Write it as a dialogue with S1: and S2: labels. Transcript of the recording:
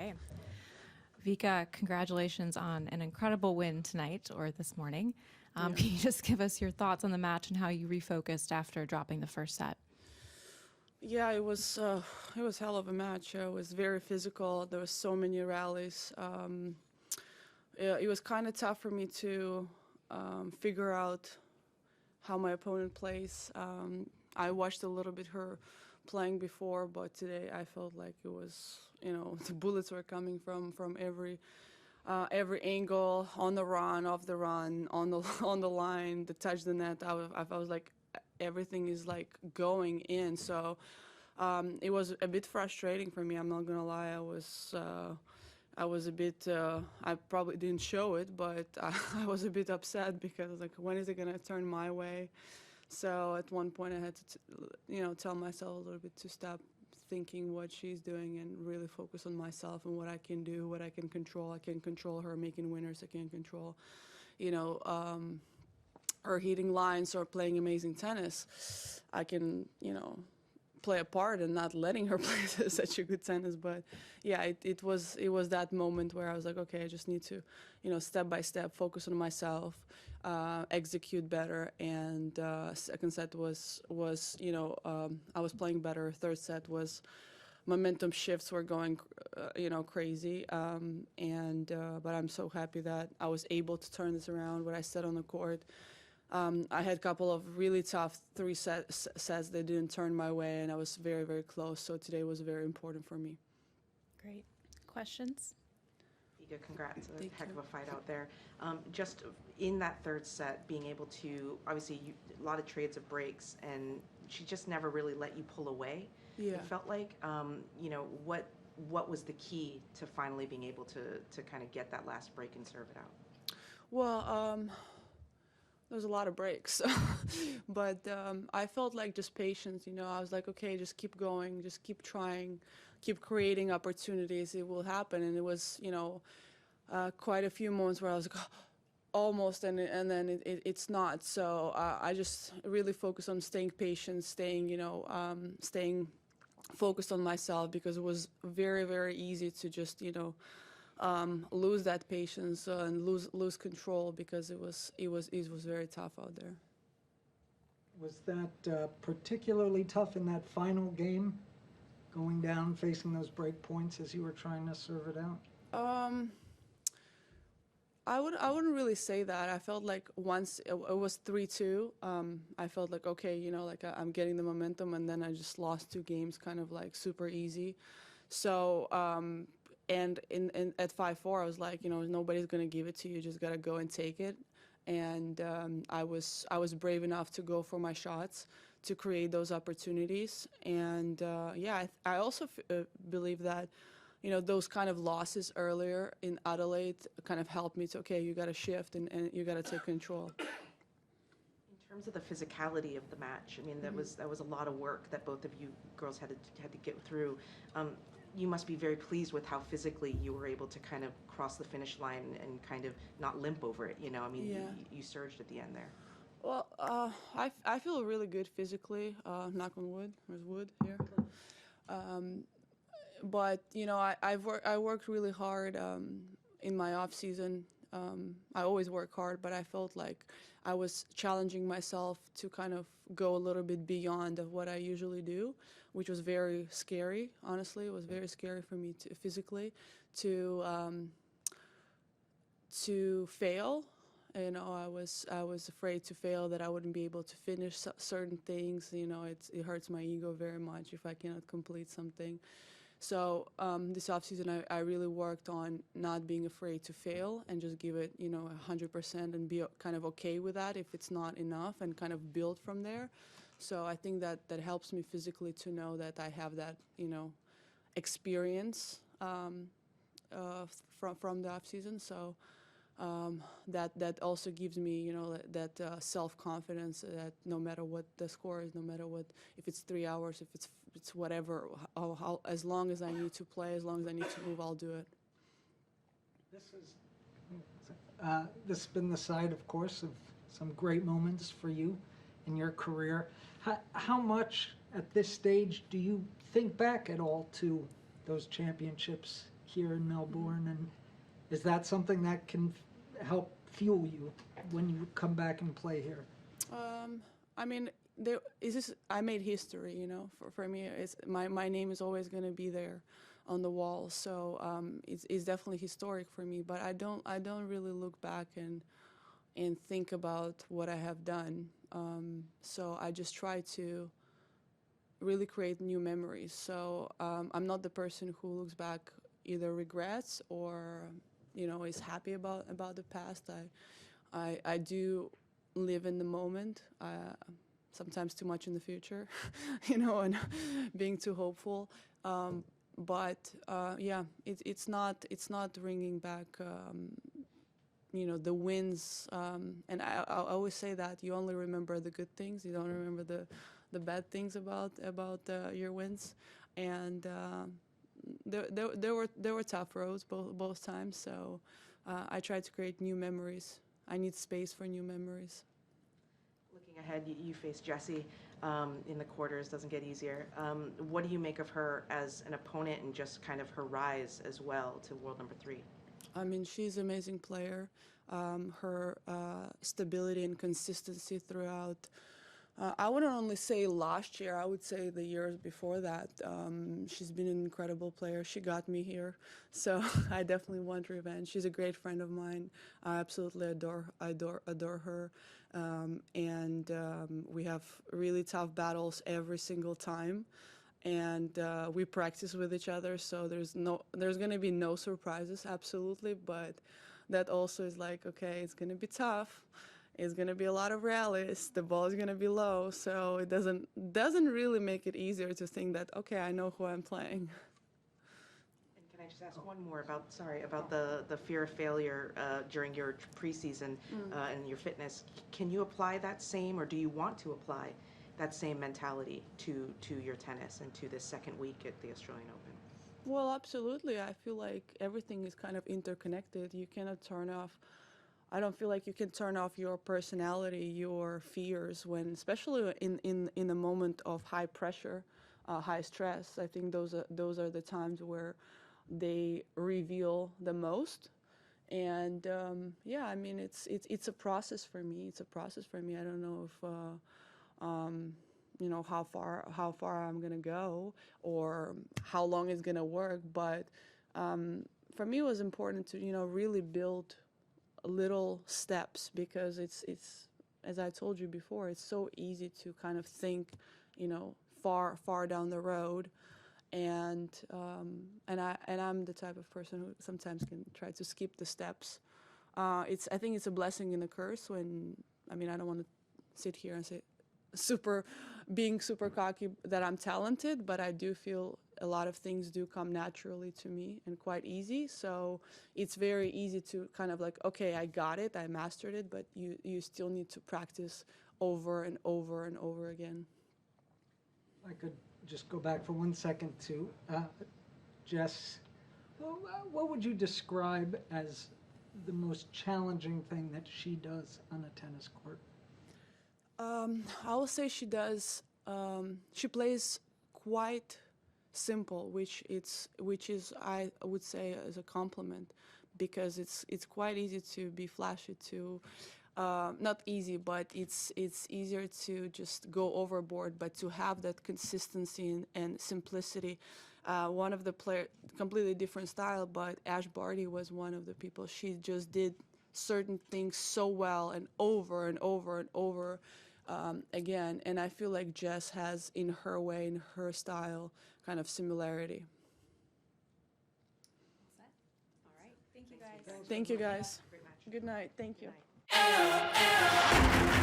S1: Okay. Vika, congratulations on an incredible win tonight or this morning. Can you just give us your thoughts on the match and how you refocused after dropping the first set?
S2: Yeah, it was hell of a match. It was very physical. There was so many rallies. It was kind of tough for me to figure out how my opponent plays. I watched a little bit her playing before, but today I felt like it was, the bullets were coming from every angle, on the run, off the run, on the on the line, the touch the net. I was like, everything is like going in. So it was a bit frustrating for me. I'm not gonna lie. I was a bit. I probably didn't show it, but I was a bit upset because I was like, when is it gonna turn my way? So at one point I had to, tell myself a little bit to stop thinking what she's doing and really focus on myself and what I can do, what I can control. I can control her making winners. I can control, her hitting lines or playing amazing tennis. I can, play a part in not letting her play such a good tennis. But yeah, it was that moment where I was like, okay, I just need to, step by step focus on myself, execute better. And second set was I was playing better. Third set was momentum shifts were going, crazy. But I'm so happy that I was able to turn this around. What I said on the court. I had a couple of really tough sets that didn't turn my way, and I was very, very close. So today was very important for me.
S1: Great. Questions?
S3: Vika, congrats. A heck of a fight out there. Just in that third set, being able to, obviously, a lot of trades of breaks, and she just never really let you pull away.
S2: Yeah.
S3: It felt like, what was the key to finally being able to kind of get that last break and serve it out?
S2: Well, there's a lot of breaks, but I felt like just patience. I was like, okay, just keep going, just keep trying, keep creating opportunities. It will happen. And it was, quite a few moments where I was like, oh, almost, and then it's not. So I just really focused on staying patient, staying focused on myself, because it was very, very easy to just, lose that patience and lose control, because it was very tough out there.
S4: Was that particularly tough in that final game, going down, facing those break points as you were trying to serve it out?
S2: I wouldn't really say that. I felt like once it was 3-2, I felt like, okay, I'm getting the momentum, and then I just lost 2 games kind of like super easy. So and at 5-4, I was like, nobody's gonna give it to you. You just gotta go and take it. And I was brave enough to go for my shots, to create those opportunities. And I also believe that, those kind of losses earlier in Adelaide kind of helped me to, okay, you gotta shift and you gotta take control.
S3: In terms of the physicality of the match, I mean, that was a lot of work that both of you girls had to get through. You must be very pleased with how physically you were able to kind of cross the finish line and kind of not limp over it. I mean,
S2: Yeah.
S3: you surged at the end there.
S2: Well, I feel really good physically. Knock on wood. There's wood here. But I worked really hard in my off season. I always work hard, but I felt like I was challenging myself to kind of go a little bit beyond of what I usually do, which was very scary. Honestly, it was very scary for me to physically to fail. I was afraid to fail, that I wouldn't be able to finish certain things. It hurts my ego very much if I cannot complete something. So this offseason, I really worked on not being afraid to fail and just give it, 100% and be kind of okay with that if it's not enough, and kind of build from there. So I think that helps me physically to know that I have that, experience from the offseason. So that also gives me, that self-confidence that no matter what the score is, no matter what, if it's 3 hours, if it's whatever, how as long as I need to play, as long as I need to move, I'll do it.
S4: This has been the side, of course, of some great moments for you in your career. How much at this stage do you think back at all to those championships here in Melbourne, and is that something that can help fuel you when you come back and play here?
S2: I mean, there is this. I made history, you know. For me, it's my name is always going to be there on the wall. So it's definitely historic for me. But I don't really look back and think about what I have done. So I just try to really create new memories. So I'm not the person who looks back either regrets or, you know, is happy about the past. I do live in the moment. Sometimes too much in the future, you know, and being too hopeful. But yeah, it's not bringing back. You know, the wins, and I always say that you only remember the good things. You don't remember the bad things about your wins, and there were tough roads both times. So I tried to create new memories. I need space for new memories.
S3: Looking ahead, you face Jessie in the quarters. Doesn't get easier. What do you make of her as an opponent and just kind of her rise as well to world number 3?
S2: I mean, she's an amazing player. Her stability and consistency throughout, I wouldn't only say last year, I would say the years before that. She's been an incredible player. She got me here, so I definitely want revenge. She's a great friend of mine. I absolutely adore her. And we have really tough battles every single time. And we practice with each other, so there's gonna be no surprises, absolutely. But that also is like, okay, it's gonna be tough. It's gonna be a lot of rallies. The ball is gonna be low, so it doesn't really make it easier to think that, okay, I know who I'm playing.
S3: And can I just ask one more about the fear of failure during your preseason and your fitness? Can you apply that same, or do you want to apply that same mentality to your tennis and to this second week at the Australian Open?
S2: Well, absolutely. I feel like everything is kind of interconnected. You cannot turn off. I don't feel like you can turn off your personality, your fears, when, especially in a moment of high pressure, high stress. I think those are the times where they reveal the most. And yeah, I mean, it's a process for me. It's a process for me. I don't know if you know, how far I'm gonna go or how long it's gonna work. But for me, it was important to, you know, really build little steps, because it's as I told you before, it's so easy to kind of think, you know, far down the road. And I'm the type of person who sometimes can try to skip the steps. I think it's a blessing and a curse when, I mean, I don't want to sit here and say being super cocky that I'm talented, but I do feel a lot of things do come naturally to me and quite easy. So it's very easy to kind of like, okay, I got it, I mastered it, but you still need to practice over and over and over again.
S4: I could just go back for 1 second to Jess. What would you describe as the most challenging thing that she does on a tennis court?
S2: I will say she does. She plays quite simple, which is I would say as a compliment, because it's quite easy to be flashy, to not easy, but it's easier to just go overboard, but to have that consistency and simplicity. One of the players, completely different style, but Barty was one of the people. She just did certain things so well and over and over and over again. And I feel like Jess has, in her way, in her style, kind of similarity.
S1: All right. Thank you, guys.
S2: Thank you, guys.
S3: Great match.
S2: Good night. Thank you.
S3: Good night.